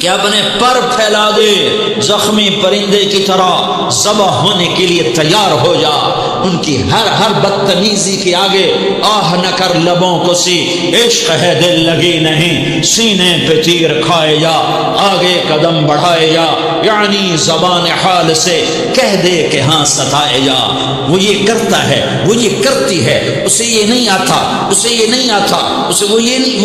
کہ اپنے پر پھیلا دے، زخمی پرندے کی طرح ذبح ہونے کے لیے تیار ہو جا، ان کی ہر بدتمیزی کے آگے آہ نہ کر لبوں کو سی، عشق ہے دل لگی نہیں، سینے پہ تیر کھائے جا، آگے قدم بڑھائے جا، یعنی زبان حال سے کہہ دے کہ ہاں ستائے جا۔ وہ یہ کرتا ہے، وہ یہ کرتی ہے، اسے یہ نہیں آتا، اسے یہ نہیں آتا، اسے وہ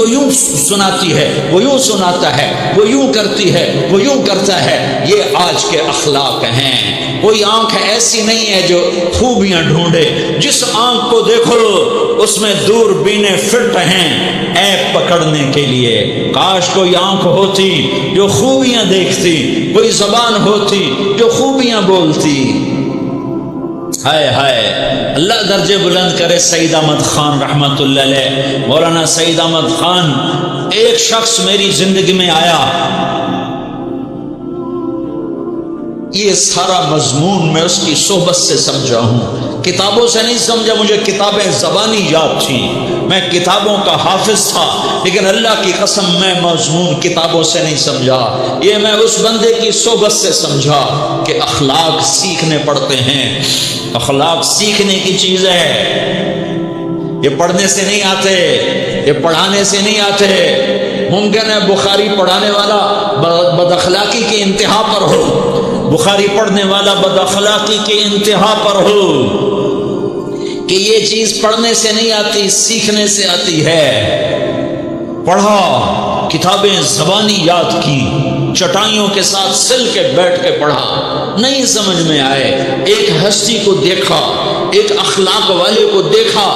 یوں سناتی ہے، وہ یوں سناتا ہے، وہ یوں کرتی ہے، وہ یوں کرتا ہے۔ یہ آج کے اخلاق ہیں۔ کوئی آنکھ ایسی نہیں ہے جو خوبیاں ڈھونڈے، جس آنکھ کو دیکھو اس میں دوربینیں فٹ ہیں عیب پکڑنے کے لیے۔ کاش کوئی آنکھ ہوتی جو خوبیاں دیکھتی، کوئی زبان ہوتی جو خوبیاں بولتی۔ ہائے ہائے، اللہ درجے بلند کرے سعید احمد خان رحمت اللہ علیہ۔ مولانا سعید احمد خان، ایک شخص میری زندگی میں آیا، یہ سارا مضمون میں اس کی صحبت سے سمجھا ہوں، کتابوں سے نہیں سمجھا، مجھے کتابیں زبانی یاد تھیں، میں کتابوں کا حافظ تھا، لیکن اللہ کی قسم میں مضمون کتابوں سے نہیں سمجھا، یہ میں اس بندے کی صحبت سے سمجھا کہ اخلاق سیکھنے پڑتے ہیں۔ اخلاق سیکھنے کی چیز ہے، یہ پڑھنے سے نہیں آتے، یہ پڑھانے سے نہیں آتے۔ ممکن ہے بخاری پڑھانے والا بد اخلاقی کی انتہا پر ہو، بخاری پڑھنے والا بد اخلاقی کی انتہا پر ہو، کہ یہ چیز پڑھنے سے نہیں آتی، سیکھنے سے آتی ہے۔ پڑھا، کتابیں زبانی یاد کی، چٹائیوں کے ساتھ سل کے بیٹھ کے پڑھا، نہیں سمجھ میں آئے، ایک ہستی کو دیکھا، ایک اخلاق والے کو دیکھا،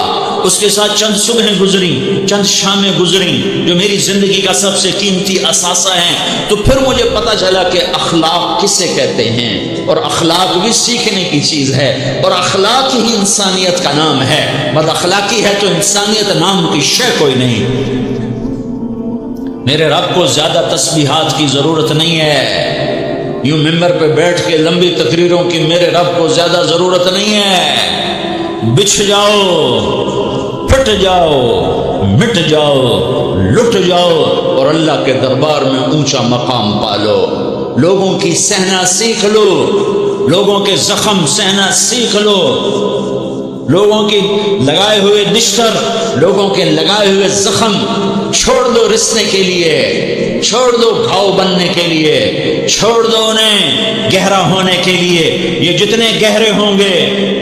اس کے ساتھ چند صبحیں گزری، چند شامیں گزری جو میری زندگی کا سب سے قیمتی اثاثہ ہیں، تو پھر مجھے پتہ چلا کہ اخلاق کسے کہتے ہیں، اور اخلاق بھی سیکھنے کی چیز ہے، اور اخلاق ہی انسانیت کا نام ہے۔ بد اخلاقی ہے تو انسانیت نام کی شے کوئی نہیں۔ میرے رب کو زیادہ تسبیحات کی ضرورت نہیں ہے، یوں ممبر پہ بیٹھ کے لمبی تقریروں کی میرے رب کو زیادہ ضرورت نہیں ہے۔ بچھ جاؤ، پھٹ جاؤ، مٹ جاؤ، لٹ جاؤ، اور اللہ کے دربار میں اونچا مقام پالو۔ لوگوں کی سہنا سیکھ لو، لوگوں کے زخم سہنا سیکھ لو، لوگوں کی لگائے ہوئے نشتر، لوگوں کے لگائے ہوئے زخم چھوڑ دو رسنے کے لیے، چھوڑ دو گھاؤ بننے کے لیے، چھوڑ دو انہیں گہرا ہونے کے لیے۔ یہ جتنے گہرے ہوں گے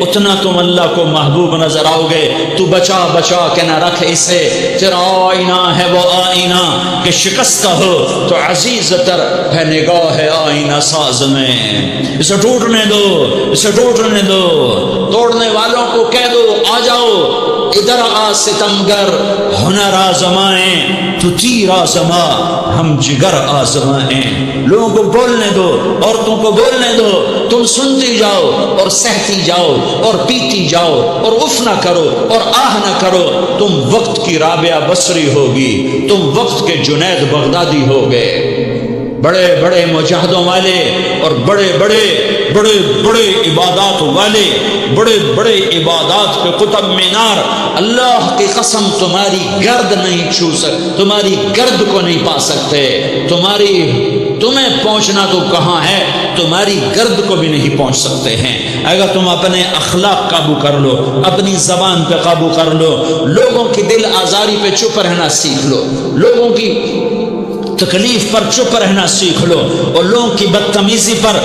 اتنا تم اللہ کو محبوب نظر آؤ گے۔ تو بچا بچا کے نہ رکھ اسے، تیرا آئینہ ہے وہ آئینہ کہ شکستہ ہو تو عزیز تر ہے نگاہ آئینہ ساز میں۔ اسے ٹوٹنے دو، اسے ٹوٹنے دو، توڑنے والوں کو کہہ دو آ جاؤ ادھر آ ستمگر، ہنر آزمائیں تو تیر آزما، ہم جگر آزمائیں۔ لوگوں کو بولنے دو، عورتوں کو بولنے دو، تم سنتی جاؤ اور سہتی جاؤ اور پیتی جاؤ اور اف نہ کرو اور آہ نہ کرو۔ تم وقت کی رابعہ بصری ہوگی، تم وقت کے جنید بغدادی ہوگے۔ بڑے بڑے مجاہدوں والے اور بڑے بڑے بڑے بڑے عبادات والے، بڑے بڑے عبادات پہ قطب مینار، اللہ کی قسم تمہاری گرد نہیں چھو سکتے، تمہاری گرد کو نہیں پا سکتے۔ تمہیں پہنچنا تو کہاں ہے، تمہاری گرد کو بھی نہیں پہنچ سکتے ہیں۔ اگر تم اپنے اخلاق قابو کر لو، اپنی زبان پہ قابو کر لو، لوگوں کی دل آزاری پہ چپ رہنا سیکھ لو، لوگوں کی تکلیف پر چپ رہنا سیکھ لو، اور لوگوں کی بدتمیزی پر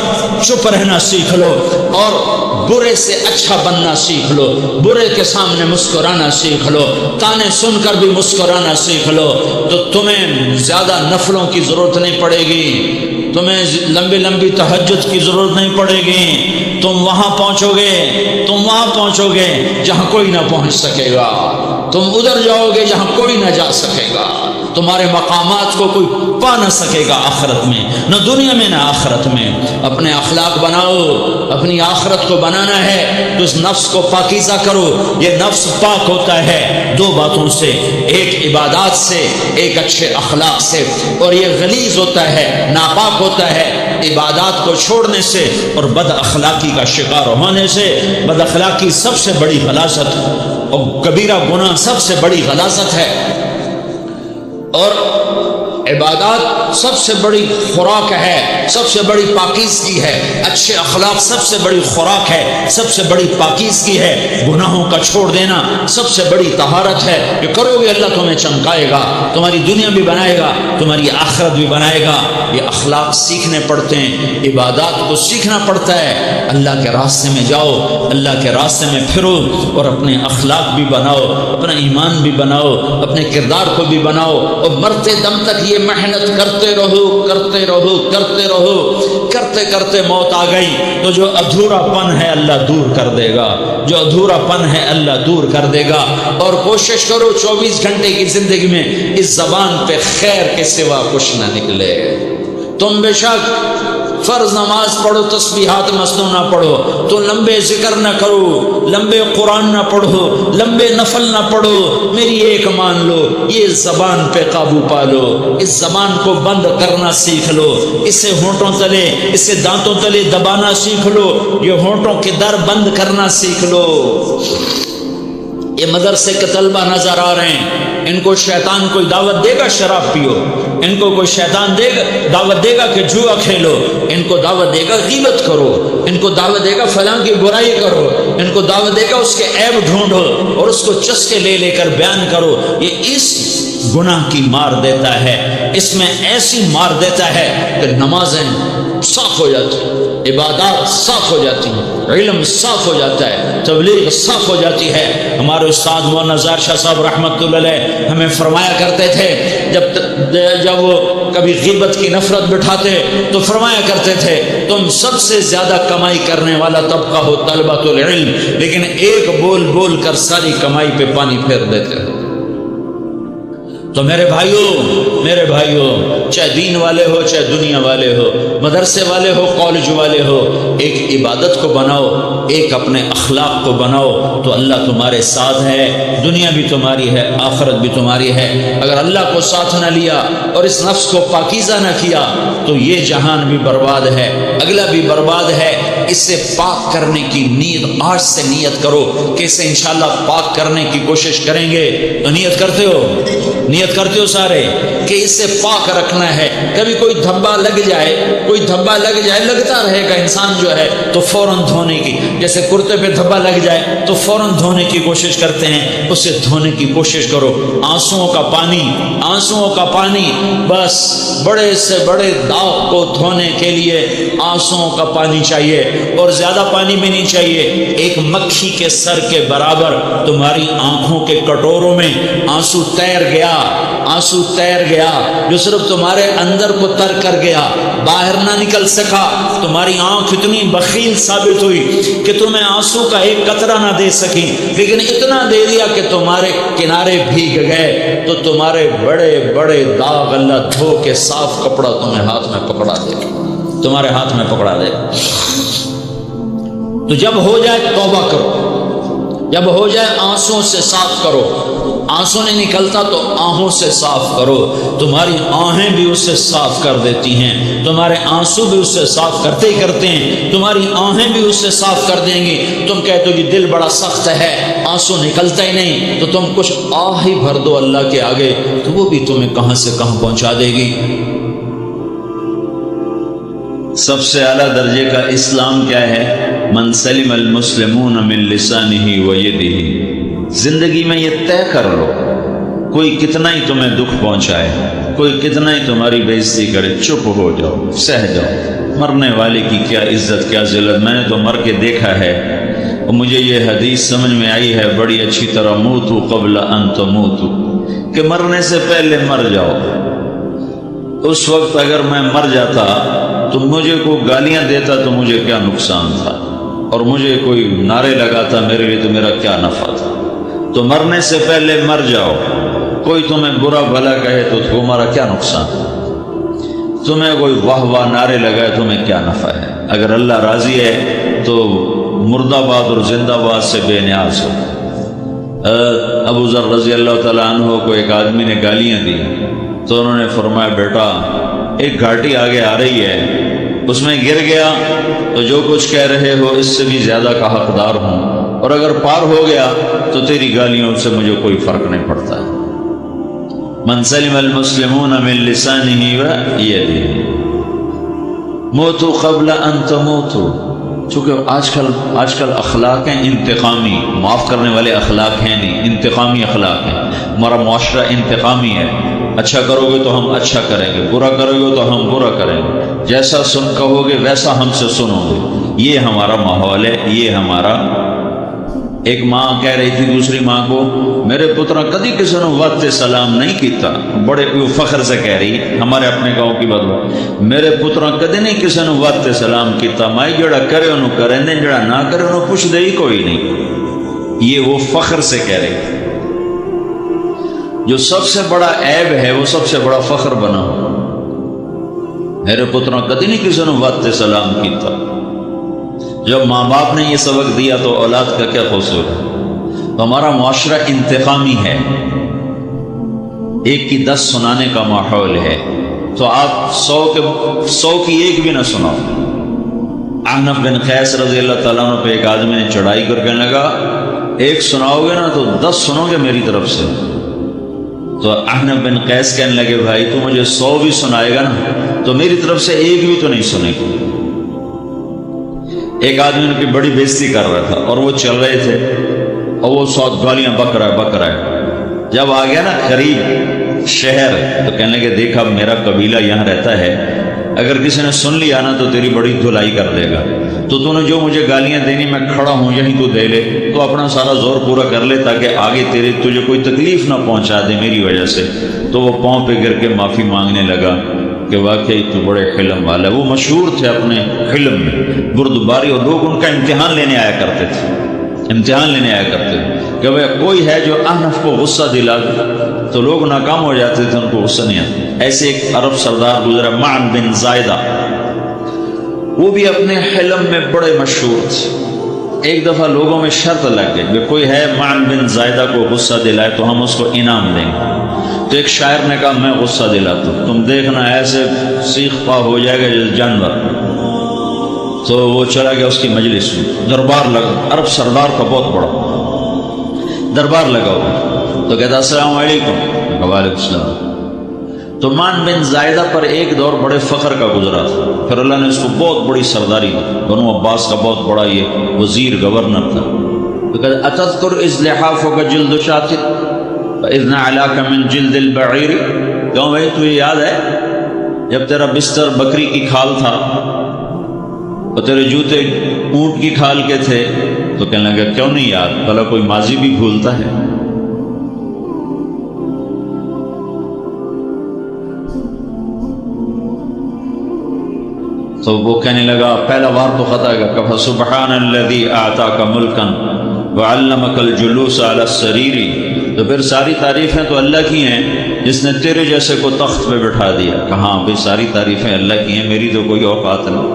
چپ رہنا سیکھ لو، اور برے سے اچھا بننا سیکھ لو، برے کے سامنے مسکرانا سیکھ لو، تانے سن کر بھی مسکرانا سیکھ لو، تو تمہیں زیادہ نفلوں کی ضرورت نہیں پڑے گی، تمہیں لمبی لمبی تہجد کی ضرورت نہیں پڑے گی۔ تم وہاں پہنچو گے، تم وہاں پہنچو گے جہاں کوئی نہ پہنچ سکے گا، تم ادھر جاؤ گے جہاں کوئی نہ جا سکے گا، تمہارے مقامات کو کوئی پا نہ سکے گا آخرت میں، نہ دنیا میں نہ آخرت میں۔ اپنے اخلاق بناؤ، اپنی آخرت کو بنانا ہے تو اس نفس کو پاکیزہ کرو۔ یہ نفس پاک ہوتا ہے دو باتوں سے، ایک عبادات سے، ایک اچھے اخلاق سے، اور یہ غلیظ ہوتا ہے، ناپاک ہوتا ہے عبادات کو چھوڑنے سے اور بد اخلاقی کا شکار ہونے سے۔ بد اخلاقی سب سے بڑی غلاظت اور کبیرہ گناہ سب سے بڑی غلاظت ہے، اور عبادات سب سے بڑی خوراک ہے، سب سے بڑی پاکیزگی ہے، اچھے اخلاق سب سے بڑی خوراک ہے، سب سے بڑی پاکیزگی ہے، گناہوں کا چھوڑ دینا سب سے بڑی طہارت ہے۔ یہ کرو گے اللہ تمہیں چمکائے گا، تمہاری دنیا بھی بنائے گا، تمہاری آخرت بھی بنائے گا۔ یہ اخلاق سیکھنے پڑتے ہیں، عبادات کو سیکھنا پڑتا ہے۔ اللہ کے راستے میں جاؤ، اللہ کے راستے میں پھرو، اور اپنے اخلاق بھی بناؤ، اپنا ایمان بھی بناؤ، اپنے کردار کو بھی بناؤ، اور مرتے دم تک یہ محنت کرتے رہو کرتے رہو کرتے رہو۔ کرتے کرتے موت آ گئی تو جو ادھورا پن ہے اللہ دور کر دے گا، جو ادھورا پن ہے اللہ دور کر دے گا۔ اور کوشش کرو 24 گھنٹے کی زندگی میں اس زبان پہ خیر کے سوا کچھ نہ نکلے۔ تم بے شک فرض نماز پڑھو، تسبیحات مسنون نہ پڑھو، تو لمبے ذکر نہ کرو، لمبے قرآن نہ پڑھو، لمبے نفل نہ پڑھو، میری ایک مان لو، یہ زبان پہ قابو پا لو، اس زبان کو بند کرنا سیکھ لو، اسے ہونٹوں تلے، اسے دانتوں تلے دبانا سیکھ لو، یہ ہونٹوں کے در بند کرنا سیکھ لو۔ یہ مدرسے کے طلبہ نظر آ رہے ہیں، ان کو شیطان کوئی دعوت دے گا شراب پیو، ان کو کوئی شیطان دعوت دے گا کہ جوا کھیلو، ان کو دعوت دے گا غیبت کرو، ان کو دعوت دے گا فلاں کی برائی کرو، ان کو دعوت دے گا اس کے عیب ڈھونڈو اور اس کو چسکے لے لے کر بیان کرو۔ یہ اس گناہ کی مار دیتا ہے، اس میں ایسی مار دیتا ہے کہ نمازیں صاف ہو جاتی ہیں، عبادات صاف ہو جاتی ہیں، علم صاف ہو جاتا ہے، تبلیغ صاف ہو جاتی ہے۔ ہمارے استاد مولانا زار شاہ صاحب رحمۃ اللہ علیہ ہمیں فرمایا کرتے تھے، جب وہ کبھی غیبت کی نفرت بٹھاتے تو فرمایا کرتے تھے تم سب سے زیادہ کمائی کرنے والا طبقہ ہو طلبۃ العلم، لیکن ایک بول بول کر ساری کمائی پہ پانی پھیر دیتے ہو۔ تو میرے بھائیوں چاہے دین والے ہو چاہے دنیا والے ہو، مدرسے والے ہو کالج والے ہو، ایک عبادت کو بناؤ، ایک اپنے اخلاق کو بناؤ تو اللہ تمہارے ساتھ ہے، دنیا بھی تمہاری ہے، آخرت بھی تمہاری ہے۔ اگر اللہ کو ساتھ نہ لیا اور اس نفس کو پاکیزہ نہ کیا تو یہ جہان بھی برباد ہے، اگلا بھی برباد ہے۔ اسے پاک کرنے کی نیت آج سے نیت کرو کہ اسے انشاءاللہ پاک کرنے کی کوشش کریں گے۔ تو نیت کرتے ہو سارے کہ اسے پاک رکھنا ہے۔ کبھی کوئی دھبا لگ جائے لگتا رہے گا انسان جو ہے تو فوراً دھونے کی، جیسے کرتے پہ دھبا لگ جائے تو فوراً دھونے کی کوشش کرتے ہیں، اسے دھونے کی کوشش کرو۔ آنسوؤں کا پانی بس بڑے سے بڑے داغ کو دھونے کے لیے آنسوؤں کا پانی چاہیے، اور زیادہ پانی بھی نہیں چاہیے۔ ایک مکھی کے سر کے برابر تمہاری آنکھوں کے کٹوروں میں آنسو تیر گیا جو صرف تمہارے اندر کو تر کر گیا، باہر نہ نکل سکا۔ تمہاری آنکھ اتنی بخیل ثابت ہوئی کہ تمہیں آنسو کا ایک قطرہ نہ دے سکی، لیکن اتنا دے دیا کہ تمہارے کنارے بھیگ گئے۔ تو تمہارے بڑے بڑے داغ اللہ دھو کے صاف کپڑا تمہیں ہاتھ میں پکڑا دے۔ تو جب ہو جائے توبہ کرو، جب ہو جائے آنسوں سے صاف کرو، آنسو نہیں نکلتا تو آہوں سے صاف کرو۔ تمہاری آہیں بھی اسے صاف کر دیتی ہیں، تمہارے آنسو بھی اسے صاف کرتے ہی کرتے ہیں، تمہاری آہیں بھی اسے صاف کر دیں گی۔ تم کہتے ہو کہ دل بڑا سخت ہے، آنسو نکلتا ہی نہیں، تو تم کچھ آہ ہی بھر دو اللہ کے آگے، تو وہ بھی تمہیں کہاں سے کہاں پہنچا دے گی۔ سب سے اعلیٰ درجے کا اسلام کیا ہے؟ من سلم المسلمون من لسانہ و یدہ۔ زندگی میں یہ طے کر لو، کوئی کتنا ہی تمہیں دکھ پہنچائے، کوئی کتنا ہی تمہاری بے عزتی کرے، چپ ہو جاؤ، سہ جاؤ۔ مرنے والے کی کیا عزت کیا ذلت، میں نے تو مر کے دیکھا ہے، اور مجھے یہ حدیث سمجھ میں آئی ہے بڑی اچھی طرح، موتوا قبل ان تموتوا، کہ مرنے سے پہلے مر جاؤ۔ اس وقت اگر میں مر جاتا تو مجھے کوئی گالیاں دیتا تو مجھے کیا نقصان تھا، اور مجھے کوئی نعرے لگاتا میرے لیے تو میرا کیا نفع تھا۔ تو مرنے سے پہلے مر جاؤ۔ کوئی تمہیں برا بھلا کہے تو تمہارا کیا نقصان، تمہیں کوئی واہ واہ نعرے لگائے تمہیں کیا نفع ہے۔ اگر اللہ راضی ہے تو مردہ باد اور زندہ باد سے بے نیاز ہو۔ ابو ذر رضی اللہ تعالیٰ عنہ کو ایک آدمی نے گالیاں دی تو انہوں نے فرمایا بیٹا ایک گھاٹی آگے آ رہی ہے، اس میں گر گیا تو جو کچھ کہہ رہے ہو اس سے بھی زیادہ کا حقدار ہوں، اور اگر پار ہو گیا تو تیری گالیوں سے مجھے کوئی فرق نہیں پڑتا ہے۔ من سلم المسلمون من لسانه ويده موتوا قبل ان تموتوا. چونکہ آج کل اخلاق ہیں انتقامی، معاف کرنے والے اخلاق ہیں نہیں، انتقامی اخلاق ہیں. ہمارا معاشرہ انتقامی ہے. اچھا کرو گے تو ہم اچھا کریں گے، برا کرو گے تو ہم برا کریں گے، جیسا کہو گے ویسا ہم سے سنو گے. یہ ہمارا ماحول ہے، یہ ہمارا. ایک ماں کہہ رہی تھی دوسری ماں کو، میرے پترا کدی کسی نے وقت سلام نہیں کیتا. بڑے فخر سے کہہ رہی، ہمارے اپنے گاؤں کی بات، میرے پترا کدی نہیں کسی نے وقت سلام کیتا. میں جڑا کرے انہوں کریں دیں، جڑا نہ کرے انہوں پوچھ دے ہی کوئی نہیں. یہ وہ فخر سے کہہ رہی. جو سب سے بڑا عیب ہے وہ سب سے بڑا فخر بنا. میرے پترا کدی نہیں کسی نے وقت سلام کیتا. جب ماں باپ نے یہ سبق دیا تو اولاد کا کیا قصور ہے. تو ہمارا معاشرہ انتقامی ہے، ایک کی 10 سنانے کا ماحول ہے. تو آپ 100 کی ایک بھی نہ سناؤ. احنف بن قیس رضی اللہ تعالیٰ عنہ پہ ایک آدمی نے چڑھائی کر کہنے لگا، ایک سناؤ گے نا تو 10 سنو گے میری طرف سے. تو احنف بن قیس کہنے لگے، بھائی تو مجھے 100 بھی سنائے گا نا تو میری طرف سے ایک بھی تو نہیں سنے گا. ایک آدمی ان کی بڑی بےزتی کر رہا تھا اور وہ چل رہے تھے اور وہ 100 گالیاں بک رہا ہے. جب آ گیا نا قریب شہر تو کہنے لگے، دیکھا میرا قبیلہ یہاں رہتا ہے، اگر کسی نے سن لیا نا تو تیری بڑی دھلائی کر دے گا. تو نے جو مجھے گالیاں دینی میں کھڑا ہوں یہیں تو دے لے، تو اپنا سارا زور پورا کر لے تاکہ آگے تجھے کوئی تکلیف نہ پہنچا دے میری وجہ سے. تو وہ پاؤں پہ گر کے معافی مانگنے لگا کہ واقعی تو بڑے حلم والا. وہ مشہور تھے اپنے حلم میں، بردباری، اور لوگ ان کا امتحان لینے آیا کرتے تھے کہ بھائی کوئی ہے جو احنف کو غصہ دلا دے، تو لوگ ناکام ہو جاتے تھے، ان کو غصہ نہیں آتا. ایسے ایک عرب سردار گزرا معن بن زائدہ، وہ بھی اپنے حلم میں بڑے مشہور تھے. ایک دفعہ لوگوں میں شرط لگ گئی کہ کوئی ہے معن بن زائدہ کو غصہ دلائے تو ہم اس کو انعام دیں گے. تو ایک شاعر نے کہا، میں غصہ دلاتا ہوں، تم دیکھنا ایسے سیخ پا ہو جائے گا جیسے جانور. تو وہ چلا گیا اس کی مجلس میں، دربار لگا، عرب سردار کا بہت بڑا دربار لگا ہوا. تو کہتا، السلام علیکم. وعلیکم السلام. تو معن بن زائدہ پر ایک دور بڑے فخر کا گزرا تھا، پھر اللہ نے اس کو بہت بڑی سرداری دی. بنو عباس کا بہت بڑا یہ وزیر گورنر تھا. تو کہتا، اتذکر اذ لحافک جلد شاطر فاذ نعلاک من جلد البعیر. کیوں بھائی تجھے یاد ہے جب تیرا بستر بکری کی کھال تھا اور تیرے جوتے اونٹ کی کھال کے تھے؟ تو کہنے لگا، کیوں نہیں یاد، بھلا کوئی ماضی بھی بھولتا ہے. تو وہ کہنے لگا، پہلا وار تو خطا ہے کہ فسبحان الذی اعطاک ملکا وعلمک الجلوس علی السریر. تو پھر ساری تعریفیں تو اللہ کی ہیں جس نے تیرے جیسے کو تخت پہ بٹھا دیا. کہاں بھائی ساری تعریفیں اللہ کی ہیں، میری تو کوئی اوقات نہیں.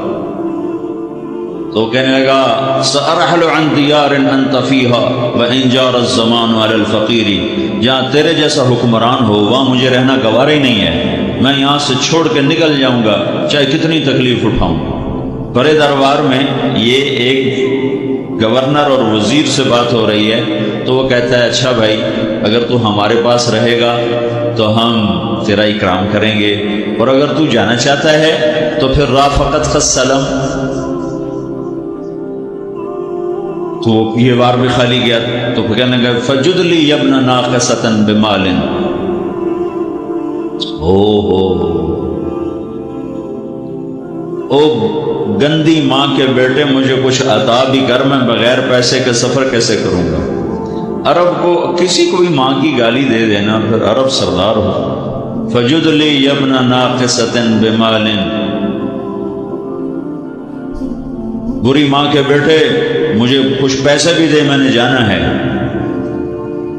تو کہنے لگا، سأرحل عن دیار انت فیہا وان جار الزمان علی الفقیر. جہاں تیرے جیسا حکمران ہو وہاں مجھے رہنا گوارا ہی نہیں ہے. میں یہاں سے چھوڑ کے نکل جاؤں گا چاہے کتنی تکلیف اٹھاؤں. بڑے دربار میں یہ ایک گورنر اور وزیر سے بات ہو رہی ہے. تو وہ کہتا ہے، اچھا بھائی اگر تو ہمارے پاس رہے گا تو ہم تیرا اکرام کریں گے، اور اگر تو جانا چاہتا ہے تو پھر رافقت السلام. تو یہ بار بھی خالی گیا. تو کہنے لگا، فجد لی ابن ناقصۃ بمال. او گندی ماں کے بیٹے، مجھے کچھ عطا بھی کر، میں بغیر پیسے کے سفر کیسے کروں گا. عرب کو کسی کو بھی ماں کی گالی دے دینا، پھر عرب سردار ہو. فجد لی ابن ناقصۃ بمال. بری ماں کے بیٹے مجھے کچھ پیسے بھی دے، میں نے جانا ہے.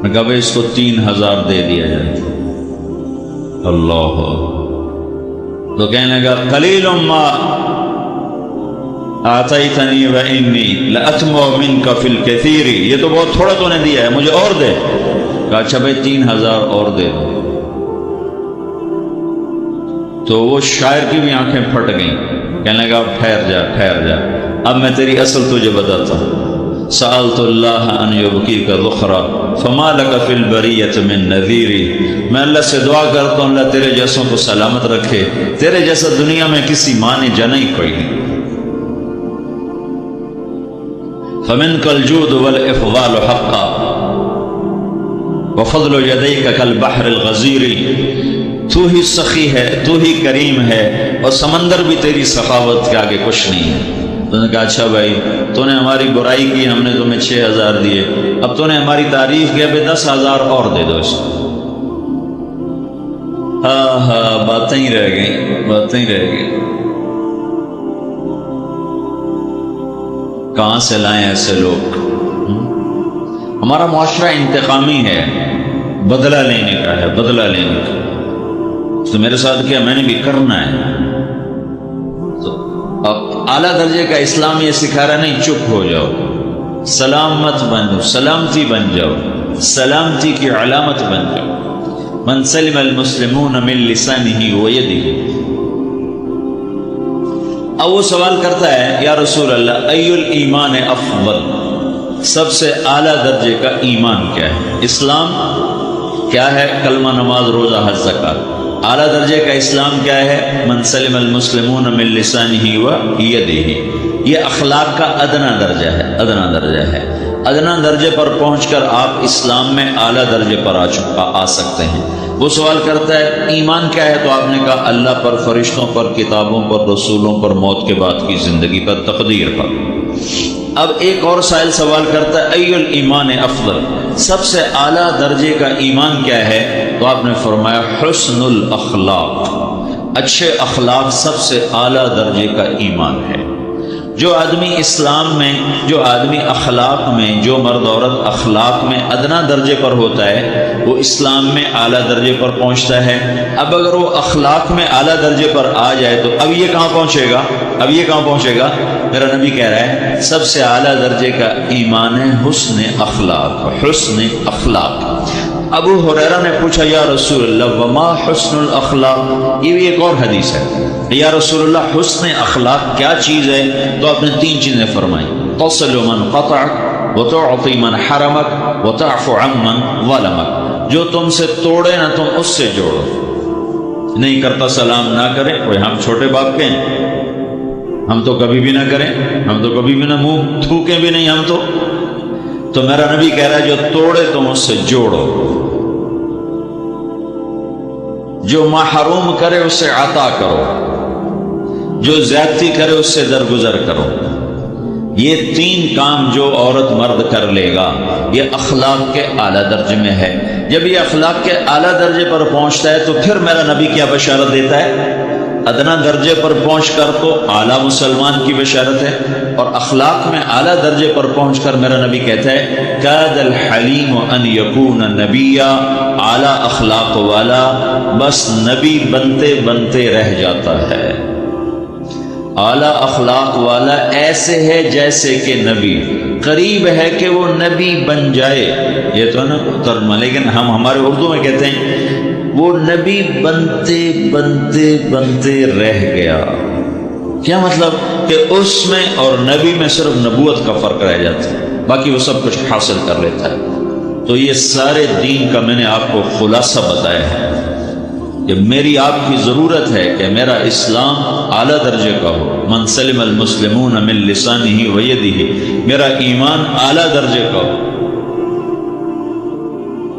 میں کہا، بھائی اس کو 3000 دے دیا جائے. اللہ. تو کہنے لگا، قلیل ما آتیتنی وانی لأطمع منک فی الکثیر. یہ تو بہت تھوڑا تو نے دیا ہے، مجھے اور دے. کہا، اچھا بھائی 3000 اور دے دو. تو وہ شاعر کی بھی آنکھیں پھٹ گئیں. کہنے لگا، ٹھہر جا اب میں تیری اصل تجھے بتاتا ہوں. سألت اللہ ان یبکیک ذخرا فما لک فی البریۃ من نذیری، میں اللہ سے دعا کرتا ہوں اللہ تیرے جیسوں کو سلامت رکھے، تیرے جیسا دنیا میں کسی ماں نے جنا ہی کوئی نہیں۔ فمنک الجود والافضال حقا وفضل یدیک کالبحر الغزیر، تو ہی سخی ہے، تو ہی کریم ہے، اور سمندر بھی تیری سخاوت کے آگے کچھ نہیں ہے۔ تو نے کہا اچھا بھائی تو نے ہماری برائی کی، ہم نے تمہیں 6,000 دیے، اب تو نے ہماری تعریف کی، اب 10,000 اور دے دو اس کو۔ ہاں باتیں ہی رہ گئیں، باتیں ہی رہ گئیں۔ کہاں سے لائیں ایسے لوگ؟ ہمارا معاشرہ انتقامی ہے، بدلہ لینے کا ہے، بدلہ لینے کا۔ تو میرے ساتھ کیا میں نے بھی کرنا ہے۔ تو اب اعلیٰ درجے کا اسلام یہ سکھا رہا نہیں چپ ہو جاؤ، سلامت بن جاؤ، سلامتی بن جاؤ، سلامتی کی علامت بن جاؤ۔ من سلم المسلمون من لسانہ ویدہ۔ اب وہ سوال کرتا ہے یا رسول اللہ ای الایمان افضل، سب سے اعلیٰ درجے کا ایمان کیا ہے؟ اسلام کیا ہے؟ کلمہ، نماز، روزہ، حج، زکات۔ اعلیٰ درجے کا اسلام کیا ہے؟ من سلم المسلمون من لسانہ و یدہ۔ یہ اخلاق کا ادنا درجہ ہے، ادنا درجہ ہے۔ ادنا درجے پر پہنچ کر آپ اسلام میں اعلیٰ درجے پر آ سکتے ہیں۔ وہ سوال کرتا ہے ایمان کیا ہے؟ تو آپ نے کہا اللہ پر، فرشتوں پر، کتابوں پر، رسولوں پر، موت کے بعد کی زندگی پر، تقدیر پر۔ اب ایک اور سائل سوال کرتا ہے ای الایمان افضل، سب سے اعلیٰ درجے کا ایمان کیا ہے؟ تو آپ نے فرمایا حسن الاخلاق، اچھے اخلاق سب سے اعلیٰ درجے کا ایمان ہے۔ جو آدمی اسلام میں، جو آدمی اخلاق میں، جو مرد عورت اخلاق میں ادنا درجے پر ہوتا ہے وہ اسلام میں اعلیٰ درجے پر پہنچتا ہے۔ اب اگر وہ اخلاق میں اعلیٰ درجے پر آ جائے تو اب یہ کہاں پہنچے گا؟ اب یہ کہاں پہنچے گا؟ میرا نبی کہہ رہا ہے سب سے اعلیٰ درجے کا ایمان ہے حسن اخلاق، حسن اخلاق۔ ابو ہریرہ نے پوچھا یا رسول اللہ وما حسن الاخلاق، یہ بھی ایک اور حدیث ہے، یا رسول اللہ حسن اخلاق کیا چیز ہے؟ تو آپ نے 3 چیزیں فرمائی، تصل من قطعک وتعطی من حرمک وتعفو عمن ظلمک، جو تم سے توڑے نہ تم اس سے جوڑو، نہیں کرتا سلام نہ کرے، کوئی ہم چھوٹے باپ کے ہیں، ہم تو کبھی بھی نہ کریں، ہم تو کبھی بھی نہ منہ تھوکیں بھی نہیں ہم تو میرا نبی کہہ رہا ہے جو توڑے تم اس سے جوڑو، جو محروم کرے اس سے عطا کرو، جو زیادتی کرے اس سے درگزر کرو۔ یہ 3 کام جو عورت مرد کر لے گا یہ اخلاق کے اعلیٰ درجے میں ہے۔ جب یہ اخلاق کے اعلیٰ درجے پر پہنچتا ہے تو پھر میرا نبی کیا بشارت دیتا ہے؟ ادنا درجے پر پہنچ کر تو اعلیٰ مسلمان کی بشارت ہے، اور اخلاق میں اعلیٰ درجے پر پہنچ کر میرا نبی کہتا ہے کاد الحلیم ان یکون نبیا، اعلیٰ اخلاق والا بس نبی بنتے بنتے رہ جاتا ہے۔ اعلیٰ اخلاق والا ایسے ہے جیسے کہ نبی، قریب ہے کہ وہ نبی بن جائے، یہ تو نا ترجمہ، لیکن ہم ہمارے اردو میں کہتے ہیں وہ نبی بنتے بنتے بنتے رہ گیا۔ کیا مطلب؟ کہ اس میں اور نبی میں صرف نبوت کا فرق رہ جاتا ہے، باقی وہ سب کچھ حاصل کر لیتا ہے۔ تو یہ سارے دین کا میں نے آپ کو خلاصہ بتایا ہے کہ میری آپ کی ضرورت ہے کہ میرا اسلام اعلیٰ درجے کا ہو، من سلم المسلمون من لسانہ ویدہ، میرا ایمان اعلیٰ درجے کا ہو۔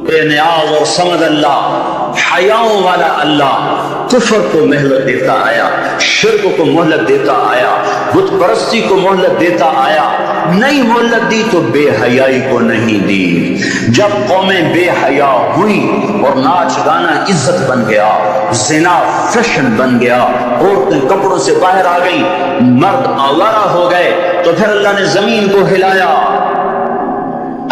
بے نیاز اور سمد اللہ، حیاؤں والا اللہ کفر کو مہلت دیتا آیا، شرک کو مہلت دیتا آیا، بت پرستی کو مہلت دیتا آیا، نہیں مہلت دی تو بے حیائی کو نہیں دی۔ جب قومیں بے حیا ہوئی اور ناچ گانا عزت بن گیا، زنا فیشن بن گیا، عورتیں کپڑوں سے باہر آ گئی، مرد آوارہ ہو گئے، تو پھر اللہ نے زمین کو ہلایا۔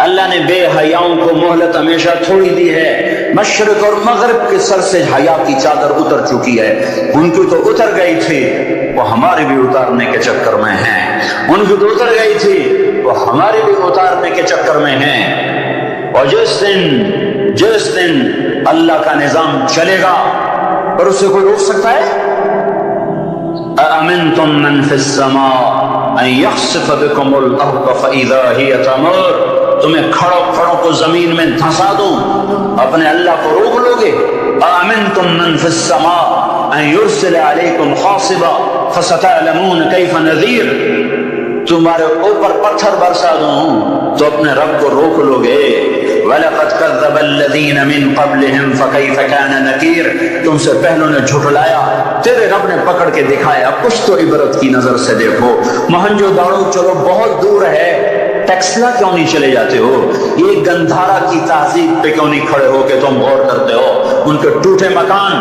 اللہ نے بے حیاؤں کو مہلت ہمیشہ تھوڑی دی ہے۔ مشرق اور مغرب کے سر سے حیا کی چادر اتر چکی ہے، ان کی تو اتر گئی تھی، وہ ہمارے بھی اتارنے کے چکر میں ہیں، ان کی تو اتر گئی تھی، وہ ہمارے بھی اتارنے کے چکر میں ہیں۔ اور جس دن اللہ کا نظام چلے گا اور اسے کوئی روک سکتا ہے؟ أَأَمِنْتُمْ مَنْ فِي السَّمَاءِ أَنْ يَخْسِفَ بِكُمُ الْأَرْضَ فَإِذَا هِيَ تَمُرُّ، تمہیں کھڑوں کھڑوں کو زمین میں دھنسا دوں، اپنے اللہ کو روک لوگے؟ آمنتم من فی السماء ان یرسل علیکم حاصبا فستعلمون کیف نذیر، تمہارے اوپر پتھر برسا دوں تو اپنے رب کو روک لوگے؟ وَلَقَدْ كَذَّبَ الَّذِينَ مِن قَبْلِهِمْ فَكَيْفَ كَانَ نَكِيرٌ، تم سے پہلوں نے جھٹلایا، تیرے رب نے پکڑ کے دکھایا، کچھ تو عبرت کی نظر سے دیکھو۔ مہنجو داڑو چلو بہت دور ہے، ٹیکسلا کیوں نہیں چلے جاتے ہو؟ یہ گندھارا کی تہذیب پہ کیوں نہیں کھڑے ہو کہ تم غور کرتے ہو؟ ان کے ٹوٹے مکان،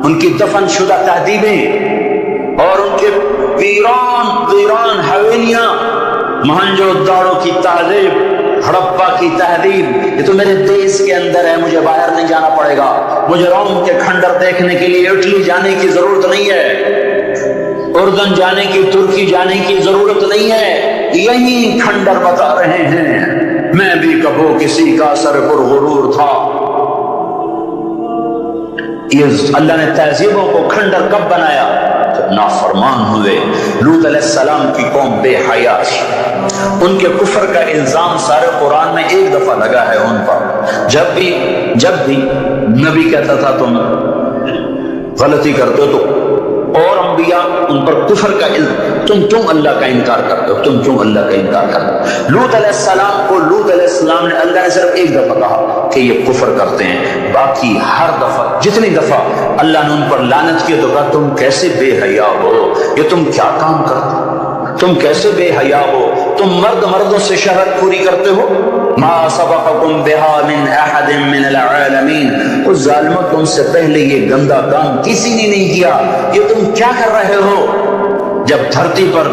ان کی دفن شدہ تہذیبیں اور ان کے ویران حویلیاں، مہنجو داڑو کی تہذیب، ہڑپا کی تہذیب، یہ تو میرے دیش کے اندر ہے، مجھے باہر نہیں جانا پڑے گا، مجھے روم کے کھنڈر دیکھنے کے لیے اٹلی جانے کی ضرورت نہیں ہے، اردن جانے کی، ترکی جانے کی ضرورت نہیں ہے، یہی کھنڈر بتا رہے ہیں۔ میں بھی کبھی کسی کا سر پر غرور تھا۔ یہ اللہ نے تہذیبوں کو کھنڈر کب بنایا؟ جب نافرمان ہوئے۔ لوط علیہ السلام کی قوم بے حیا، ان کے کفر کا الزام سارے قرآن میں ایک دفعہ لگا ہے ان پر۔ جب بھی نبی کہتا تھا تم غلطی کرتے ہو تو، اور انبیاء ان پر کفر کا تم اللہ کا انکار کرتے ہو، تم کیوں اللہ کا انکار کرتے ہو؟ لوط علیہ السلام کو لوط علیہ السلام نے، اللہ نے صرف ایک دفعہ کہا کہ یہ کفر کرتے ہیں، باقی ہر دفعہ جتنی دفعہ اللہ نے ان پر لعنت کی تو کہا تم کیسے بے حیا ہو، یہ تم کیا کام کرتے ہو، تم کیسے بے حیا ہو، تم مردوں سے شہرت پوری کرتے ہو۔ ما سبقکم بہا من احد من العالمین، اس ظالموں تم سے پہلے یہ گندا کام کسی نے نہیں کیا، یہ تم کیا کر رہے ہو؟ جب دھرتی پر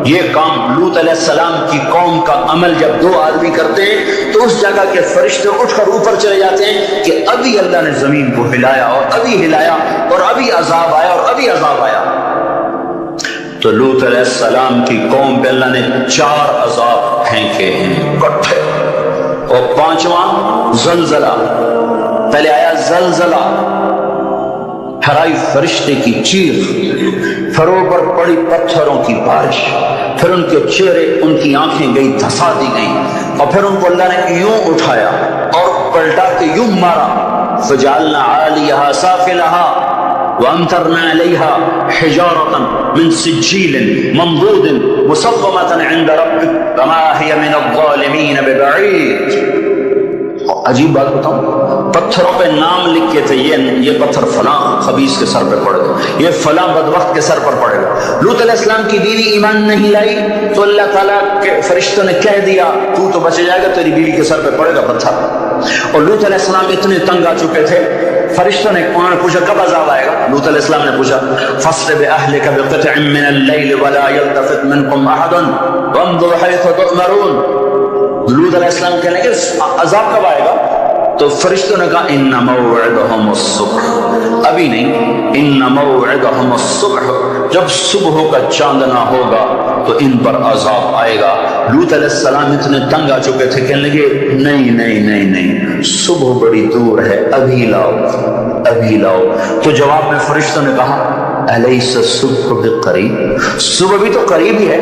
یہ کام لوط علیہ السلام کی قوم کا عمل جب دو آدمی کرتے ہیں تو اس جگہ کے فرشتے اٹھ کر اوپر چلے جاتے ہیں کہ ابھی اللہ نے زمین کو ہلایا اور ابھی ہلایا اور ابھی عذاب آیا اور ابھی عذاب آیا۔ تو لوط علیہ السلام کی قوم پہ اللہ نے 4 عذاب پھینکے ہیں کٹھے، اور 5واں زلزلہ۔ پہلے آیا زلزلہ، پھر آئی فرشتے کی چیخ، پھر اوپر پڑی پتھروں کی بارش، پھر ان کے چہرے، ان کی آنکھیں گئی دھسا دی گئیں، اور پھر ان کو اللہ نے یوں اٹھایا اور پلٹا کے یوں مارا۔ فجعلنا عالیہا سافلہا وامطرنا علیہا حجارۃ من سجیل منضود مصومۃ عند ربک وما ہی من الظالمین ببعید۔ عجیب بات بتاؤں، پتھروں پہ نام لکھے تھے، یہ پتھر فلاں خبیث کے سر پہ پڑے گا، یہ فلاں بدبخت کے سر پر پڑے گا۔ لوط علیہ السلام کی بیوی ایمان نہیں لائی تو اللہ تعالیٰ کے فرشتوں نے کہہ دیا تو بچ جائے گا، تیری بیوی کے سر پہ پڑے گا پتھر۔ اور لوط علیہ السلام اتنے تنگ آ چکے تھے، فرشتوں نے انہوں نے پوچھا کب عذاب آئے گا؟ لوط علیہ السلام نے پوچھا فَأَسْرِ بِأَهْلِكَ بِقِطْعٍ مِّنَ اللَّيْلِ وَلَا يَلْتَفِتْ مِنكُمْ أَحَدٌ وَامْضُوا حَيْثُ تُؤْمَرُونَ۔ لوط علیہ السلام کہنے لگے عذاب کب آئے گا؟ تو فرشتوں نے کہا ان موعدہم الصبح، ابھی نہیں، ان موعدہم الصبح، جب صبح کا چاندنا ہوگا تو ان پر عذاب آئے گا۔ لوط علیہ السلام اتنے تنگ آ چکے تھے، کہنے لگے نہیں نہیں نہیں نہیں، صبح بڑی دور ہے، ابھی لاؤ ابھی لاؤ۔ تو جواب میں فرشتوں نے کہا الیس الصبح بقریب، صبح بھی تو قریب ہی ہے،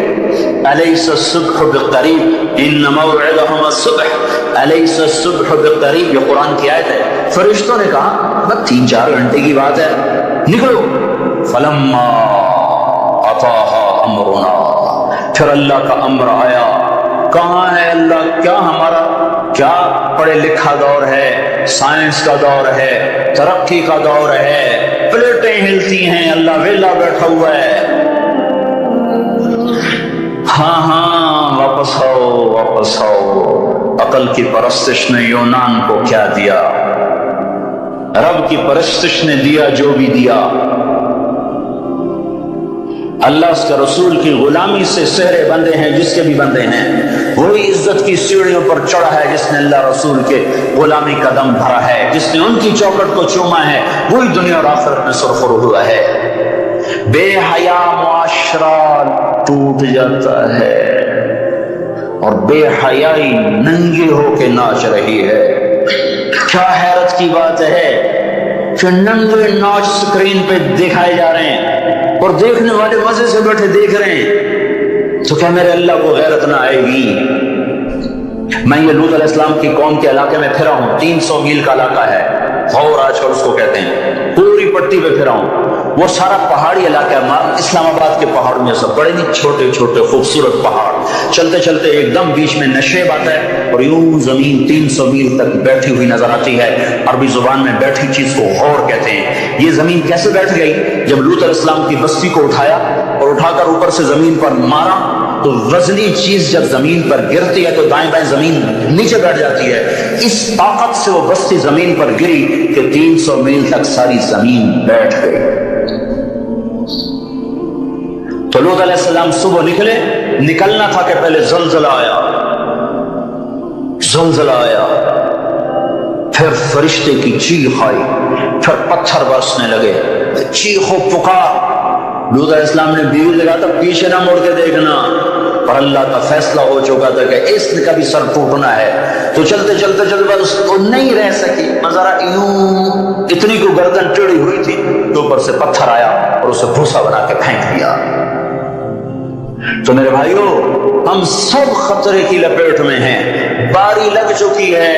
الیس الصبح بقریب ان موعدہم الصبح الیس الصبح بقریب، یہ قرآن کی آیت ہے۔ فرشتوں نے کہا بس 3-4 گھنٹے کی بات ہے، نکلو۔ فلما اتاہا امرنا، پھر اللہ کا امر آیا۔ کہاں ہے اللہ؟ کیا ہمارا کیا پڑھے لکھا دور ہے، سائنس کا دور ہے، ترقی کا دور ہے، پلیٹیں ہلتی ہیں، اللہ ویلا بیٹھا ہوا ہے۔ ہاں واپس آؤ واپس آؤ۔ عقل کی پرستش نے یونان کو کیا دیا، رب کی پرستش نے دیا جو بھی دیا۔ اللہ اس کے رسول کی غلامی سے سہرے بندے ہیں، جس کے بھی بندے ہیں، وہی عزت کی سیڑھیوں پر چڑھا ہے جس نے اللہ رسول کے غلامی کا دم بھرا ہے، جس نے ان کی چوکٹ کو چوما ہے، وہی دنیا اور آخرت میں سرخرو ہوا ہے۔ بے حیا معاشرہ ٹوٹ جاتا ہے اور بے حیائی ننگے ہو کے ناچ رہی ہے۔ کیا حیرت کی بات ہے کہ ننگے ناچ سکرین پہ دکھائے جا رہے ہیں اور دیکھنے والے مزے سے بیٹھے دیکھ رہے ہیں، تو کیا میرے اللہ کو غیرت نہ آئے گی؟ میں یہ لوط علیہ السلام کی قوم کے علاقے میں پھرا ہوں، 300 میل کا علاقہ ہے، غور آج کل اس کو کہتے ہیں، پوری پٹی پہ پھرا ہوں۔ وہ سارا پہاڑی علاقہ ہے، اسلام آباد کے پہاڑوں میں سب بڑے نہیں، چھوٹے چھوٹے خوبصورت پہاڑ، چلتے چلتے ایک دم بیچ میں نشیب آتا ہے اور یوں زمین 300 میل تک بیٹھی ہوئی نظر آتی ہے۔ عربی زبان میں بیٹھی چیز کو غور کہتے ہیں۔ یہ زمین کیسے بیٹھ گئی؟ جب لوط علیہ السلام کی بستی کو اٹھایا اور اٹھا کر اوپر سے زمین پر مارا تو وزنی چیز جب زمین پر گرتی ہے تو دائیں بائیں زمین نیچے بیٹھ جاتی ہے۔ اس طاقت سے وہ بستی زمین پر گری کہ 300 میل تک ساری زمین بیٹھ گئی۔ تو لوط علیہ السلام صبح نکلنا تھا کہ پہلے زلزلہ آیا، پھر فرشتے کی چیخ آئی، پھر پتھر برسنے لگے، چیخ و پکار۔ لوط علیہ السلام نے بیوی لگا تھا پیچھے نہ مڑ کے دیکھنا، پر اللہ کا فیصلہ ہو چکا تھا کہ اس کا بھی سر ٹوٹنا ہے۔ تو چلتے بس وہ نہیں رہ سکی، ذرا یوں اتنی کو گردن ٹیڑھی ہوئی تھی تو اوپر سے پتھر آیا اور اسے بھوسا بنا کے پھینک دیا۔ تو میرے بھائیو، ہم سب خطرے کی لپیٹ میں ہیں، باری لگ چکی ہے،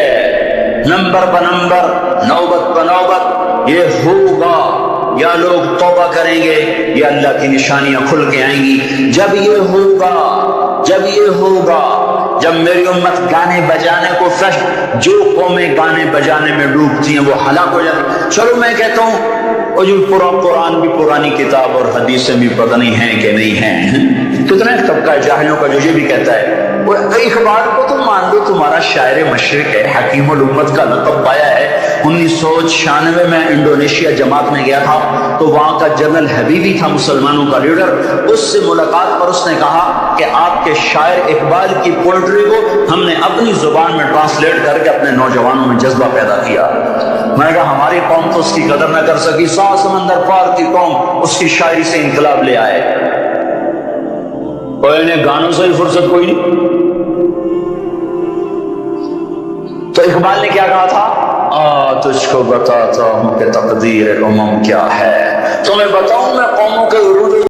نمبر بنمبر، نوبت بنوبت، یہ ہوگا، یا لوگ توبہ کریں گے یا اللہ کی نشانیاں کھل کے آئیں گی۔ جب یہ ہوگا، جب میری امت گانے بجانے کو جو قومیں گانے بجانے میں ڈوبتی ہیں وہ ہلاک ہو جاتی۔ چلو میں کہتا ہوں اور جو قرآن بھی پرانی کتاب اور حدیثیں بھی پتہ نہیں ہیں کہ نہیں ہیں، کتنا طبقہ جاہلوں کا جو یہ بھی کہتا ہے۔ وہ اقبال کو تو مان لو تمہارا شاعر مشرق ہے، حکیم الامت کا لقب پایا ہے۔ 1996 میں انڈونیشیا جماعت میں گیا تھا تو وہاں کا جنرل حبیبی تھا مسلمانوں کا لیڈر، اس سے ملاقات پر اس نے کہا کہ آپ کے شاعر اقبال کی پوئٹری کو ہم نے اپنی زبان میں ٹرانسلیٹ کر کے اپنے نوجوانوں میں جذبہ پیدا کیا۔ میں نے کہا ہماری قوم تو اس کی قدر نہ کر سکی، 100 سمندر پار کی قوم اس کی شاعری سے انقلاب لے آئے، اور انہیں گانوں سے ہی فرصت کوئی نہیں۔ تو اقبال نے کیا کہا تھا؟ تجھ کو بتاتا ہوں کہ تقدیر امم کیا ہے، تمہیں بتاؤں میں قوموں کے عروج